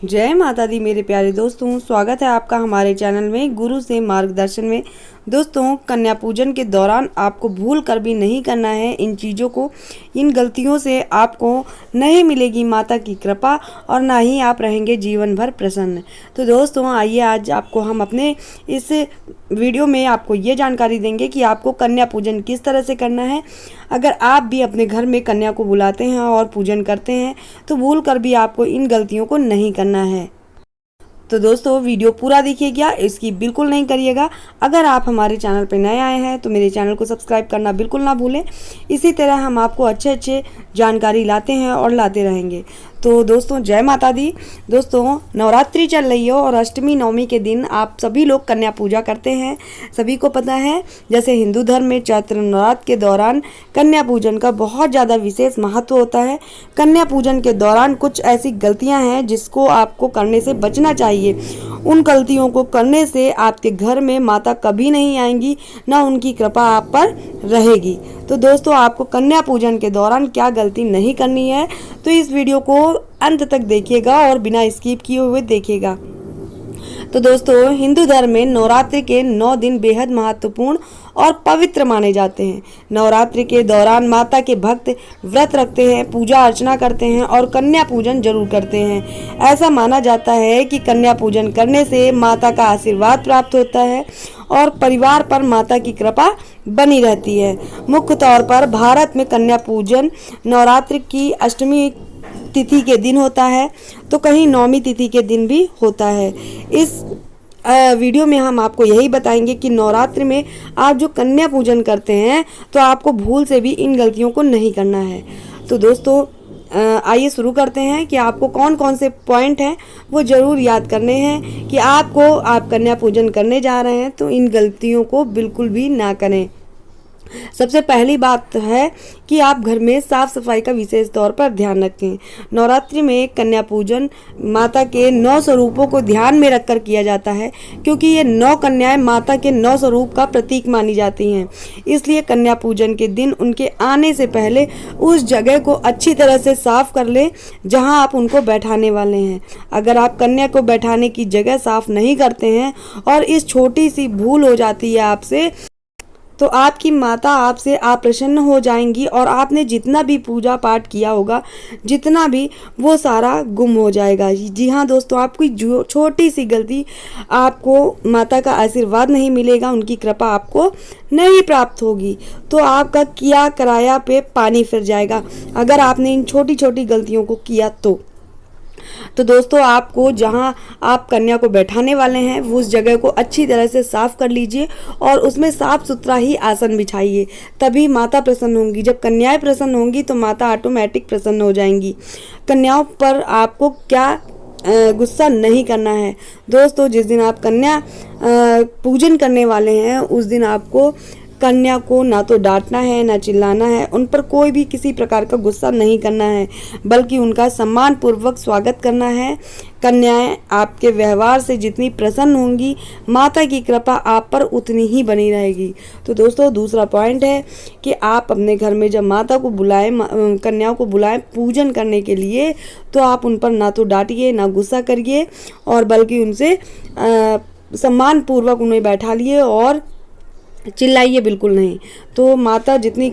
जय माता दी मेरे प्यारे दोस्तों, स्वागत है आपका हमारे चैनल में गुरु से मार्गदर्शन में। दोस्तों, कन्या पूजन के दौरान आपको भूल कर भी नहीं करना है इन चीज़ों को। इन गलतियों से आपको नहीं मिलेगी माता की कृपा और ना ही आप रहेंगे जीवन भर प्रसन्न। तो दोस्तों, आइए आज आपको हम अपने इस वीडियो में आपको ये जानकारी देंगे कि आपको कन्या पूजन किस तरह से करना है। अगर आप भी अपने घर में कन्या को बुलाते हैं और पूजन करते हैं तो भूल कर भी आपको इन गलतियों को नहीं करना है। तो दोस्तों, वीडियो पूरा देखिएगा, इसकी बिल्कुल नहीं करिएगा। अगर आप हमारे चैनल पर नए आए हैं तो मेरे चैनल को सब्सक्राइब करना बिल्कुल ना भूलें। इसी तरह हम आपको अच्छे जानकारी लाते हैं और लाते रहेंगे। तो दोस्तों, जय माता दी। दोस्तों, नवरात्रि चल रही है और अष्टमी नवमी के दिन आप सभी लोग कन्या पूजा करते हैं। सभी को पता है, जैसे हिंदू धर्म में चैत्र नवरात्र के दौरान कन्या पूजन का बहुत ज़्यादा विशेष महत्व होता है। कन्या पूजन के दौरान कुछ ऐसी गलतियां हैं जिसको आपको करने से बचना चाहिए। उन गलतियों को करने से आपके घर में माता कभी नहीं आएंगी, ना उनकी कृपा आप पर रहेगी। तो दोस्तों, आपको कन्या पूजन के दौरान क्या गलती नहीं करनी है, तो इस वीडियो को अंत तक देखिएगा और बिना स्किप किए हुए देखिएगा। तो दोस्तों, हिंदू धर्म में नवरात्रि के 9 दिन बेहद महत्वपूर्ण और पवित्र माने जाते हैं। नवरात्रि के दौरान माता के भक्त व्रत रखते हैं, पूजा अर्चना करते हैं और कन्या पूजन जरूर करते हैं। ऐसा माना जाता है कि कन्या पूजन करने से माता का आशीर्वाद प्राप्त होता है और परिवार पर माता की कृपा बनी रहती है। मुख्य तौर पर भारत में कन्या पूजन नवरात्रि की अष्टमी तिथि के दिन होता है, तो कहीं नौमी तिथि के दिन भी होता है। इस वीडियो में हम आपको यही बताएंगे कि नवरात्रि में आप जो कन्या पूजन करते हैं तो आपको भूल से भी इन गलतियों को नहीं करना है। तो दोस्तों, आइए शुरू करते हैं कि आपको कौन कौन से पॉइंट हैं वो ज़रूर याद करने हैं कि आप कन्या पूजन करने जा रहे हैं तो इन गलतियों को बिल्कुल भी ना करें। सबसे पहली बात है कि आप घर में साफ सफाई का विशेष तौर पर ध्यान रखें। नवरात्रि में कन्या पूजन माता के 9 स्वरूपों को ध्यान में रखकर किया जाता है, क्योंकि ये 9 कन्याएं माता के 9 स्वरूप का प्रतीक मानी जाती हैं। इसलिए कन्या पूजन के दिन उनके आने से पहले उस जगह को अच्छी तरह से साफ कर लें जहां आप उनको बैठाने वाले हैं। अगर आप कन्या को बैठाने की जगह साफ नहीं करते हैं और इस छोटी सी भूल हो जाती है आपसे, तो आपकी माता आपसे अप्रसन्न हो जाएंगी और आपने जितना भी पूजा पाठ किया होगा, जितना भी, वो सारा गुम हो जाएगा। जी हाँ दोस्तों, आपकी जो छोटी सी गलती, आपको माता का आशीर्वाद नहीं मिलेगा, उनकी कृपा आपको नहीं प्राप्त होगी, तो आपका किया कराया पे पानी फिर जाएगा अगर आपने इन छोटी छोटी गलतियों को किया तो दोस्तों, आपको जहां आप कन्या को बैठाने वाले हैं वो उस जगह को अच्छी तरह से साफ कर लीजिए और उसमें साफ सुथरा ही आसन बिछाइए, तभी माता प्रसन्न होंगी। जब कन्याएं प्रसन्न होंगी तो माता ऑटोमेटिक प्रसन्न हो जाएंगी। कन्याओं पर आपको क्या गुस्सा नहीं करना है। दोस्तों, जिस दिन आप कन्या पूजन करने वाले हैं उस दिन आपको कन्या को ना तो डांटना है ना चिल्लाना है, उन पर कोई भी किसी प्रकार का गुस्सा नहीं करना है, बल्कि उनका सम्मान पूर्वक स्वागत करना है। कन्याएं आपके व्यवहार से जितनी प्रसन्न होंगी, माता की कृपा आप पर उतनी ही बनी रहेगी। तो दोस्तों, दूसरा पॉइंट है कि आप अपने घर में जब माता को बुलाएं, कन्याओं को बुलाएं पूजन करने के लिए, तो आप उन पर ना तो डांटिए ना गुस्सा करिए, और बल्कि उनसे सम्मान पूर्वक उन्हें बैठा लिए और चिल्लाइए बिल्कुल नहीं। तो माता जितनी,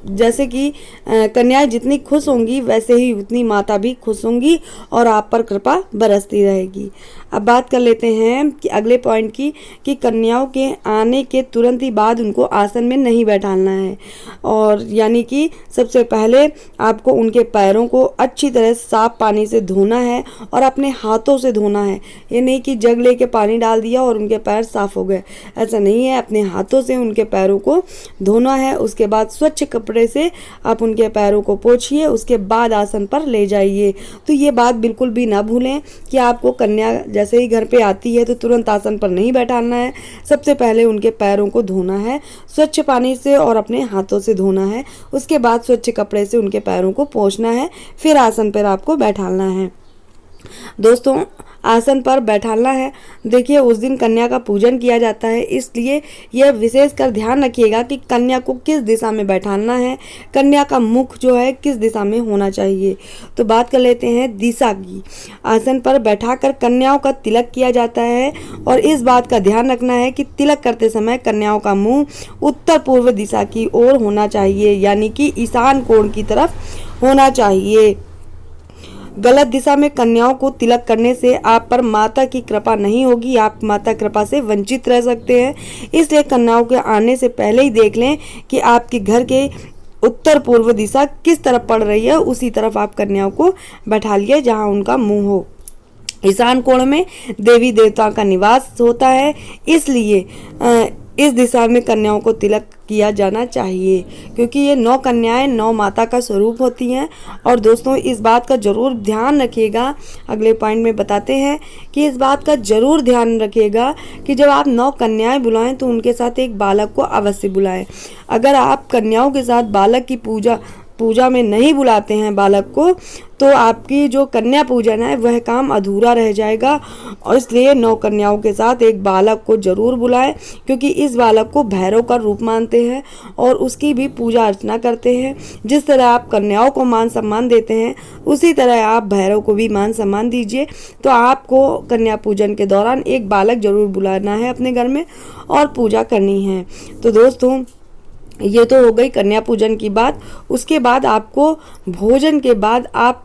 जैसे कि कन्याएं जितनी खुश होंगी वैसे ही उतनी माता भी खुश होंगी और आप पर कृपा बरसती रहेगी। अब बात कर लेते हैं कि अगले पॉइंट की, कि कन्याओं के आने के तुरंत ही बाद उनको आसन में नहीं बैठाना है, और यानी कि सबसे पहले आपको उनके पैरों को अच्छी तरह साफ पानी से धोना है और अपने हाथों से धोना है। ये नहीं कि जग लेके पानी डाल दिया और उनके पैर साफ हो गए, ऐसा नहीं है। अपने हाथों से उनके पैरों को धोना है। उसके बाद स्वच्छ कपड़े से आप उनके पैरों को पोंछिए, उसके बाद आसन पर ले जाइए। तो ये बात बिल्कुल भी ना भूलें कि आपको कन्या जैसे ही घर पे आती है तो तुरंत आसन पर नहीं बैठाना है। सबसे पहले उनके पैरों को धोना है स्वच्छ पानी से और अपने हाथों से धोना है। उसके बाद स्वच्छ कपड़े से उनके पैरों को पोंछना है, फिर आसन पर आपको बैठाना है। दोस्तों, आसन पर बैठाना है। देखिए उस दिन कन्या का पूजन किया जाता है, इसलिए यह विशेष कर ध्यान रखिएगा कि कन्या को किस दिशा में बैठाना है, कन्या का मुख जो है किस दिशा में होना चाहिए। तो बात कर लेते हैं दिशा की। आसन पर बैठाकर कन्याओं का तिलक किया जाता है और इस बात का ध्यान रखना है कि तिलक करते समय कन्याओं का मुंह उत्तर पूर्व दिशा की ओर होना चाहिए, यानी कि ईशान कोण की तरफ होना चाहिए। गलत दिशा में कन्याओं को तिलक करने से आप पर माता की कृपा नहीं होगी, आप माता कृपा से वंचित रह सकते हैं। इसलिए कन्याओं के आने से पहले ही देख लें कि आपके घर के उत्तर पूर्व दिशा किस तरफ पड़ रही है, उसी तरफ आप कन्याओं को बैठा लिए जहां उनका मुंह हो। ईशान कोण में देवी देवता का निवास होता है, इसलिए इस दिशा में कन्याओं को तिलक किया जाना चाहिए, क्योंकि ये 9 कन्याएं 9 माता का स्वरूप होती हैं। और दोस्तों इस बात का ज़रूर ध्यान रखिएगा, अगले पॉइंट में बताते हैं कि इस बात का ज़रूर ध्यान रखिएगा कि जब आप 9 कन्याएं बुलाएं तो उनके साथ एक बालक को अवश्य बुलाएं। अगर आप कन्याओं के साथ बालक की पूजा में नहीं बुलाते हैं बालक को, तो आपकी जो कन्या पूजन है वह काम अधूरा रह जाएगा। और इसलिए 9 कन्याओं के साथ एक बालक को जरूर बुलाएं, क्योंकि इस बालक को भैरव का रूप मानते हैं और उसकी भी पूजा अर्चना करते हैं। जिस तरह आप कन्याओं को मान सम्मान देते हैं, उसी तरह आप भैरव को भी मान सम्मान दीजिए। तो आपको कन्या पूजन के दौरान एक बालक जरूर बुलाना है अपने घर में और पूजा करनी है। तो दोस्तों ये तो हो गई कन्या पूजन की बात। उसके बाद आपको भोजन के बाद आप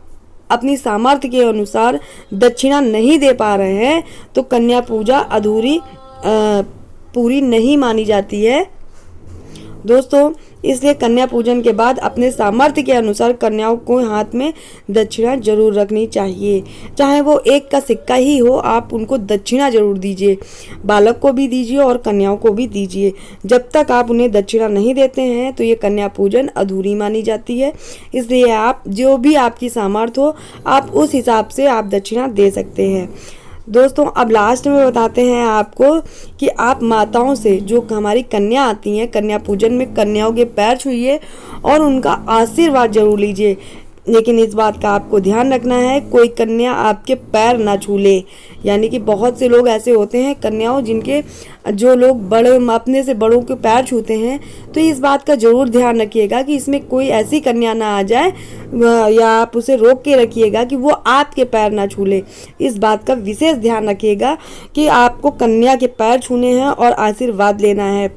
अपनी सामर्थ्य के अनुसार दक्षिणा नहीं दे पा रहे हैं तो कन्या पूजा अधूरी पूरी नहीं मानी जाती है दोस्तों। इसलिए कन्या पूजन के बाद अपने सामर्थ्य के अनुसार कन्याओं को हाथ में दक्षिणा जरूर रखनी चाहिए, चाहे वो 1 का सिक्का ही हो, आप उनको दक्षिणा जरूर दीजिए। बालक को भी दीजिए और कन्याओं को भी दीजिए। जब तक आप उन्हें दक्षिणा नहीं देते हैं तो ये कन्या पूजन अधूरी मानी जाती है। इसलिए आप जो भी आपकी सामर्थ्य हो, आप उस हिसाब से आप दक्षिणा दे सकते हैं। दोस्तों अब लास्ट में बताते हैं आपको कि आप माताओं से, जो हमारी कन्या आती हैं, कन्या पूजन में कन्याओं के पैर छूइए और उनका आशीर्वाद जरूर लीजिए। लेकिन इस बात का आपको ध्यान रखना है, कोई कन्या आपके पैर ना छू ले। यानी कि बहुत से लोग ऐसे होते हैं कन्याओं जिनके जो लोग बड़े अपने से बड़ों के पैर छूते हैं, तो इस बात का जरूर ध्यान रखिएगा कि इसमें कोई ऐसी कन्या ना आ जाए या आप उसे रोक के रखिएगा कि वो आपके पैर ना छू ले। इस बात का विशेष ध्यान रखिएगा कि आपको कन्या के पैर छूने हैं और आशीर्वाद लेना है।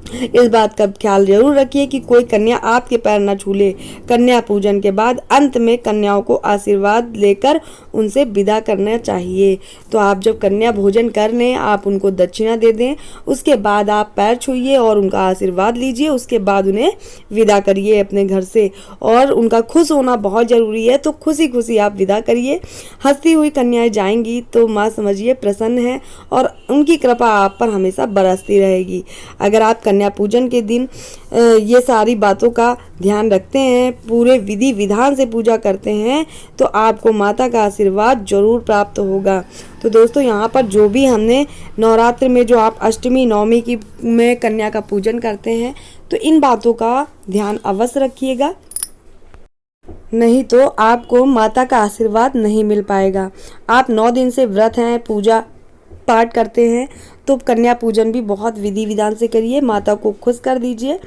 इस बात का ख्याल जरूर रखिए कि कोई कन्या आपके पैर न छू ले। कन्या पूजन के बाद अंत में कन्याओं को आशीर्वाद लेकर उनसे विदा करना चाहिए। तो आप जब कन्या भोजन कर लें, आप उनको दक्षिणा दे दें, उसके बाद आप पैर छूइए और उनका आशीर्वाद लीजिए। उसके बाद उन्हें विदा करिए अपने घर से। और उनका खुश होना बहुत ज़रूरी है, तो खुशी खुशी आप विदा करिए। हंसती हुई कन्याएं जाएंगी तो माँ समझिए प्रसन्न है और उनकी कृपा आप पर हमेशा बरसती रहेगी। अगर आप कन्या पूजन के दिन ये सारी बातों का ध्यान रखते हैं, पूरे विधि विधान से पूजा करते हैं, तो आपको माता का आशीर्वाद जरूर प्राप्त होगा। तो दोस्तों यहाँ पर जो भी हमने नवरात्र में जो आप अष्टमी नवमी की में कन्या का पूजन करते हैं, तो इन बातों का ध्यान अवश्य रखिएगा, नहीं तो आपको माता का आशीर्वाद नहीं मिल पाएगा। आप 9 दिन से व्रत हैं, पूजा पाठ करते हैं, तो कन्या पूजन भी बहुत विधि विधान से करिए, माता को खुश कर दीजिए।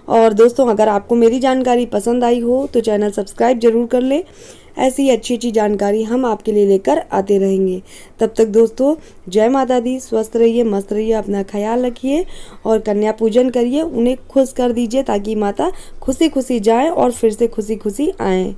और दोस्तों अगर आपको मेरी जानकारी पसंद आई हो तो चैनल सब्सक्राइब जरूर कर लें। ऐसी अच्छी अच्छी जानकारी हम आपके लिए लेकर आते रहेंगे। तब तक दोस्तों जय माता दी, स्वस्थ रहिए, मस्त रहिए, अपना ख्याल रखिए और कन्या पूजन करिए, उन्हें खुश कर दीजिए ताकि माता खुशी खुशी जाए और फिर से खुशी खुशी आएँ।